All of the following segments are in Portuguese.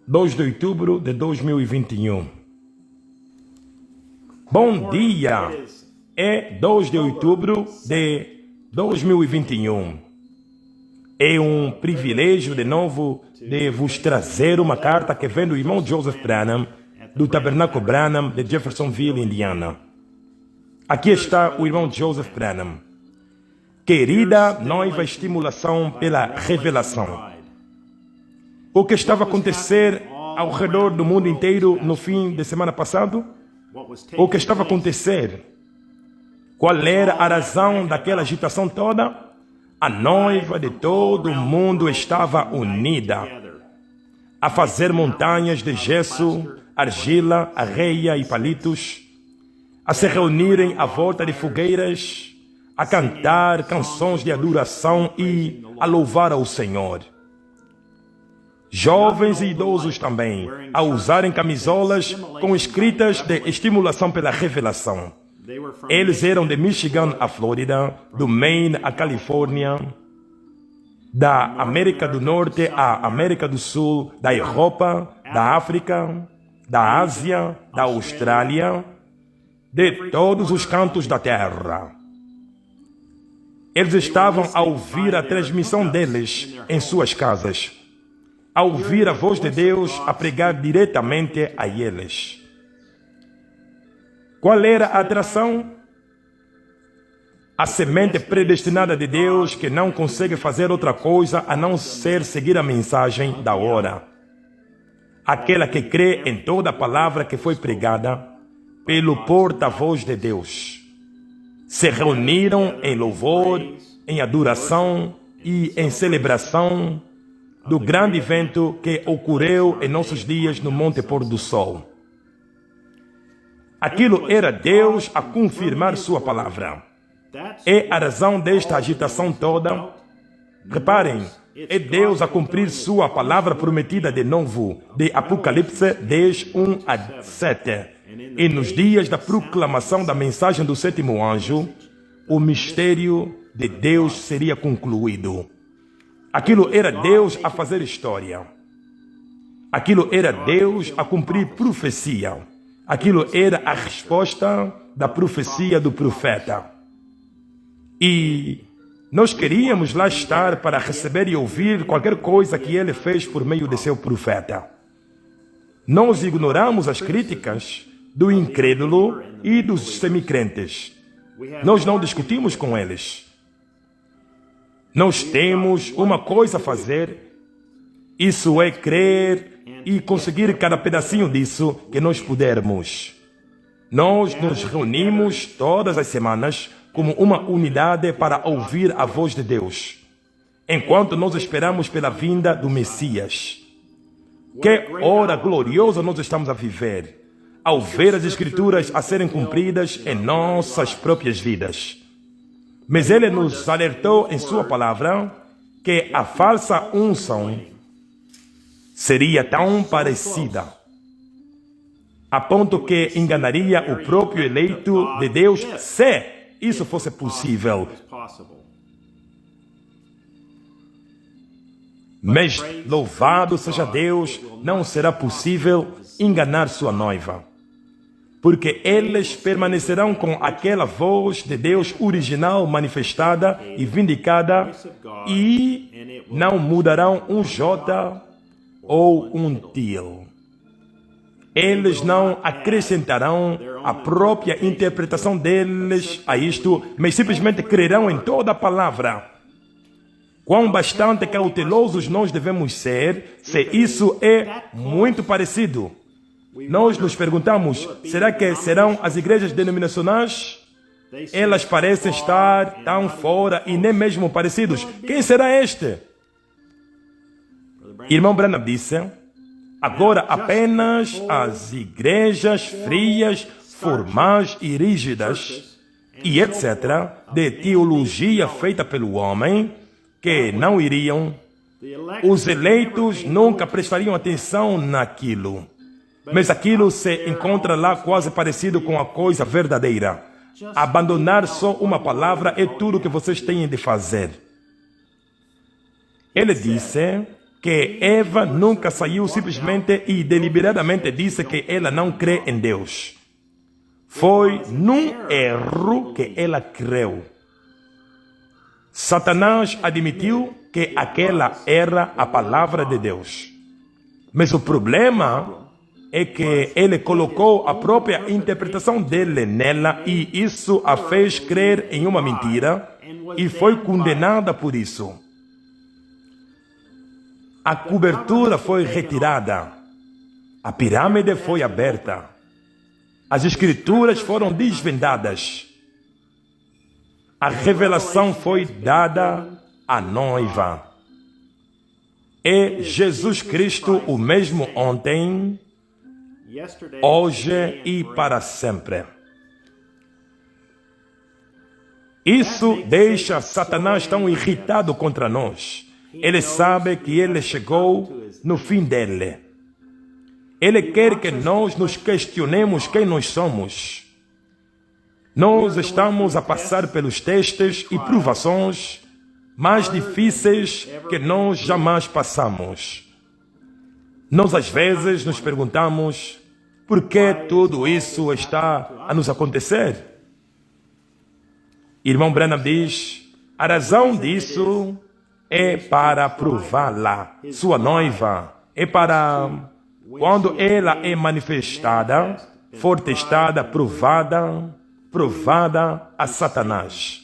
2 de outubro de 2021. Bom dia! É 2 de outubro de 2021. É um privilégio de novo de vos trazer uma carta que vem do irmão Joseph Branham, do Tabernáculo Branham de Jeffersonville, Indiana. Aqui está o irmão Joseph Branham. Querida noiva, estimulação pela revelação. O que estava a acontecer ao redor do mundo inteiro no fim de semana passado? O que estava a acontecer? Qual era a razão daquela agitação toda? A noiva de todo o mundo estava unida a fazer montanhas de gesso, argila, areia e palitos, a se reunirem à volta de fogueiras, a cantar canções de adoração e a louvar ao Senhor. Jovens e idosos também, a usarem camisolas com escritas de estimulação pela revelação. Eles eram de Michigan à Flórida, do Maine à Califórnia, da América do Norte à América do Sul, da Europa, da África, da Ásia, da Austrália, de todos os cantos da terra. Eles estavam a ouvir a transmissão deles em suas casas, a ouvir a voz de Deus a pregar diretamente a eles. Qual era a atração? A semente predestinada de Deus que não consegue fazer outra coisa a não ser seguir a mensagem da hora. Aquela que crê em toda a palavra que foi pregada pelo porta-voz de Deus. Se reuniram em louvor, em adoração e em celebração do grande evento que ocorreu em nossos dias no Monte Pôr do Sol. Aquilo era Deus a confirmar sua palavra. É a razão desta agitação toda. Reparem, é Deus a cumprir sua palavra prometida de novo, de Apocalipse 10, 1 a 7. E nos dias da proclamação da mensagem do sétimo anjo, o mistério de Deus seria concluído. Aquilo era Deus a fazer história. Aquilo era Deus a cumprir profecia. Aquilo era a resposta da profecia do profeta. E nós queríamos lá estar para receber e ouvir qualquer coisa que ele fez por meio de seu profeta. Nós ignoramos as críticas do incrédulo e dos semicrentes. Nós não discutimos com eles. Nós temos uma coisa a fazer, isso é crer e conseguir cada pedacinho disso que nós pudermos. Nós nos reunimos todas as semanas como uma unidade para ouvir a voz de Deus, enquanto nós esperamos pela vinda do Messias. Que hora gloriosa nós estamos a viver, ao ver as Escrituras a serem cumpridas em nossas próprias vidas. Mas ele nos alertou em sua palavra que a falsa unção seria tão parecida, a ponto que enganaria o próprio eleito de Deus, se isso fosse possível. Mas louvado seja Deus, não será possível enganar sua noiva, porque eles permanecerão com aquela voz de Deus original manifestada e vindicada e não mudarão um J ou um til. Eles não acrescentarão a própria interpretação deles a isto, mas simplesmente crerão em toda a palavra. Quão bastante cautelosos nós devemos ser se isso é muito parecido. Nós nos perguntamos, será que serão as igrejas denominacionais? Elas parecem estar tão fora e nem mesmo parecidos. Quem será este? Irmão Branham disse, agora apenas as igrejas frias, formais e rígidas, e etc., de teologia feita pelo homem, que não iriam, os eleitos nunca prestariam atenção naquilo. Mas aquilo se encontra lá quase parecido com a coisa verdadeira. Abandonar só uma palavra é tudo o que vocês têm de fazer. Ele disse, que Eva nunca saiu simplesmente e deliberadamente disse que ela não crê em Deus. Foi num erro que ela creu. Satanás admitiu que aquela era a palavra de Deus. Mas o problema é que ele colocou a própria interpretação dele nela e isso a fez crer em uma mentira e foi condenada por isso. A cobertura foi retirada. A pirâmide foi aberta. As escrituras foram desvendadas. A revelação foi dada à noiva. É Jesus Cristo o mesmo ontem, hoje e para sempre. Isso deixa Satanás tão irritado contra nós. Ele sabe que ele chegou no fim dele. Ele quer que nós nos questionemos quem nós somos. Nós estamos a passar pelos testes e provações mais difíceis que nós jamais passamos. Nós às vezes nos perguntamos por que tudo isso está a nos acontecer. Irmão Branham diz, a razão disso é para prová-la, sua noiva, é para quando ela é manifestada, for testada, provada a Satanás.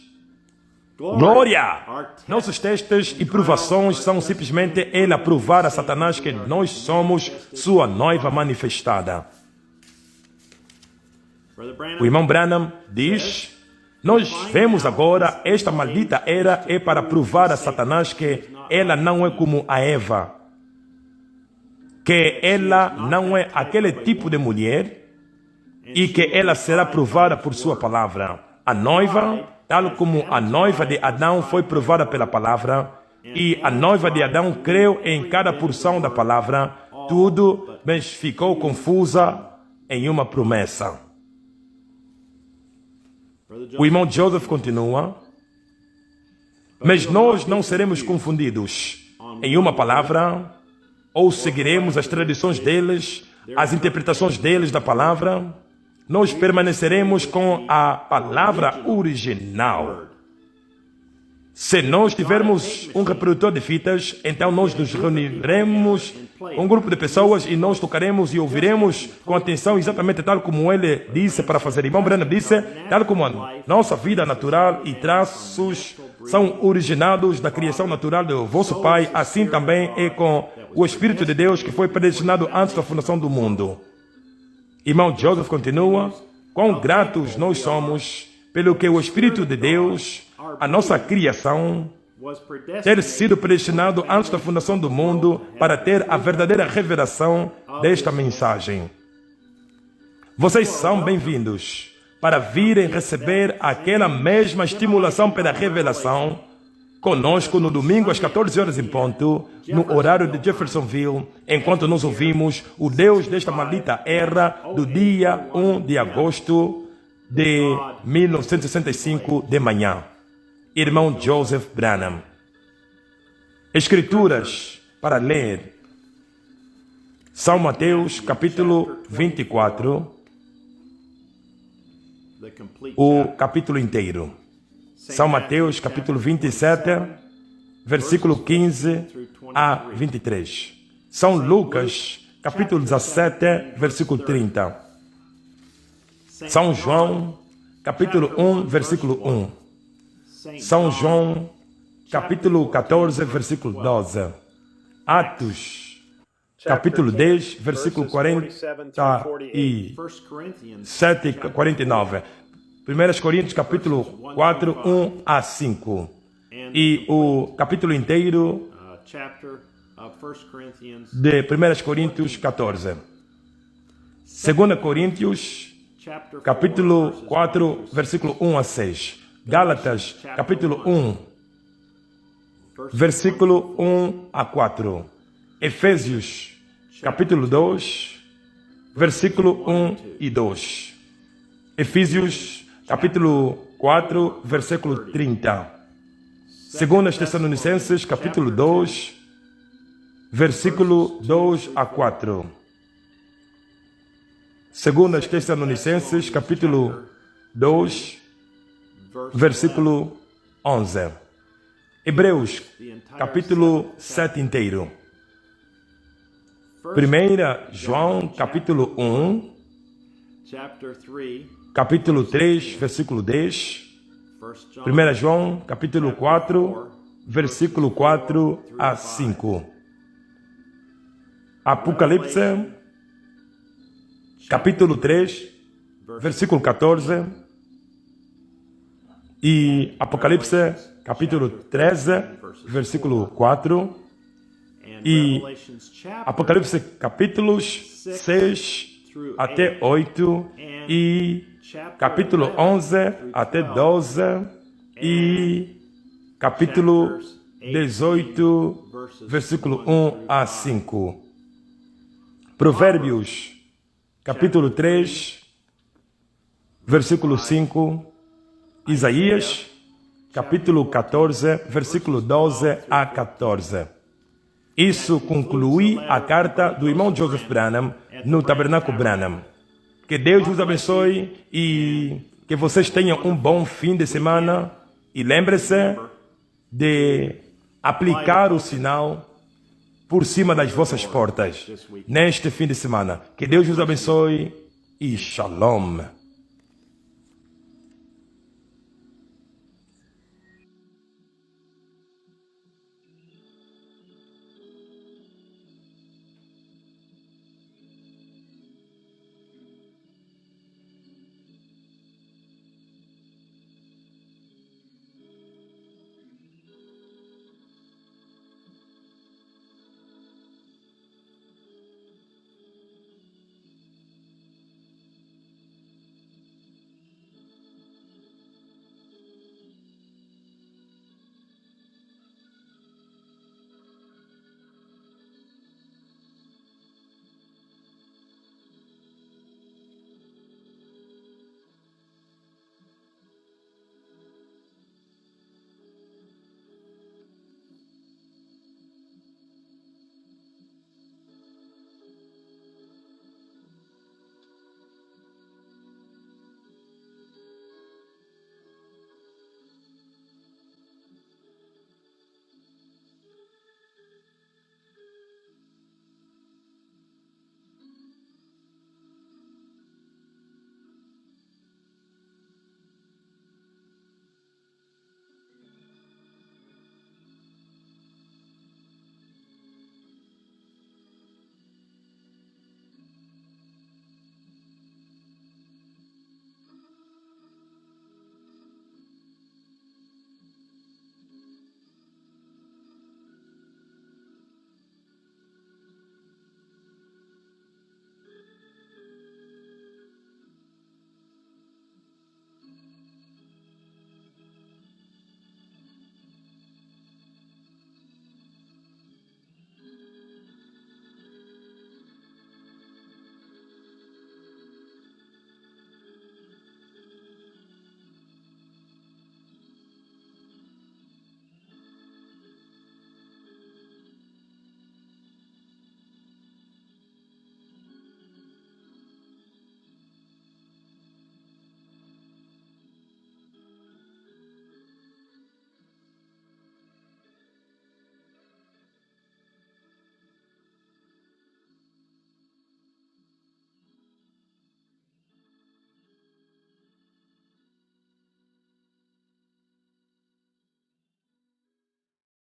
Glória! Nossos testes e provações são simplesmente ela provar a Satanás que nós somos sua noiva manifestada. O irmão Branham diz, nós vemos agora, esta maldita era é para provar a Satanás que ela não é como a Eva, que ela não é aquele tipo de mulher e que ela será provada por sua palavra. A noiva, tal como a noiva de Adão foi provada pela palavra, e a noiva de Adão creu em cada porção da palavra, tudo, mas ficou confusa em uma promessa. O irmão Joseph continua, mas nós não seremos confundidos em uma palavra, ou seguiremos as tradições deles, as interpretações deles da palavra. Nós permaneceremos com a palavra original. Se nós tivermos um reprodutor de fitas, então nós nos reuniremos com um grupo de pessoas e nós tocaremos e ouviremos com atenção exatamente tal como ele disse para fazer. Irmão Branham disse, tal como a nossa vida natural e traços são originados da criação natural do vosso Pai, assim também é com o Espírito de Deus que foi predestinado antes da fundação do mundo. Irmão Joseph continua, quão gratos nós somos pelo que o Espírito de Deus, a nossa criação, ter sido predestinado antes da fundação do mundo para ter a verdadeira revelação desta mensagem. Vocês são bem-vindos para virem receber aquela mesma estimulação pela revelação conosco no domingo às 14 horas em ponto, no horário de Jeffersonville, enquanto nós ouvimos o Deus desta maldita era do dia 1 de agosto de 1965 de manhã. Irmão Joseph Branham. Escrituras para ler. São Mateus, capítulo 24, o capítulo inteiro. São Mateus, capítulo 27, versículo 15 a 23. São Lucas, capítulo 17, versículo 30. São João, capítulo 1, versículo 1. São João, capítulo 14, versículo 12. Atos, capítulo 10, versículo 47 e 49. 1 Coríntios, capítulo 4, 1 a 5. E o capítulo inteiro de 1 Coríntios 14. 2 Coríntios, capítulo 4, versículo 1 a 6. Gálatas, capítulo 1, versículo 1 a 4. Efésios, capítulo 2, versículo 1 e 2. Efésios, capítulo 4, versículo 30. 2 Tessalonicenses, capítulo 2, versículo 2 a 4. Segundo aos Tessalonicenses, capítulo 2, versículo 11. Hebreus, capítulo 7 inteiro. 1 João, capítulo 1, capítulo 3, versículo 10. 1 João, capítulo 4, versículo 4 a 5. Apocalipse, capítulo 3, versículo 14. E Apocalipse, capítulo 13, versículo 4. E Apocalipse, capítulos 6 até 8. E capítulo 11 até 12. E capítulo 18, versículo 1 a 5. Provérbios, capítulo 3, versículo 5. Isaías, capítulo 14, versículo 12 a 14. Isso conclui a carta do irmão Joseph Branham no Tabernáculo Branham. Que Deus os abençoe e que vocês tenham um bom fim de semana. E lembre-se de aplicar o sinal por cima das vossas portas neste fim de semana. Que Deus os abençoe e shalom.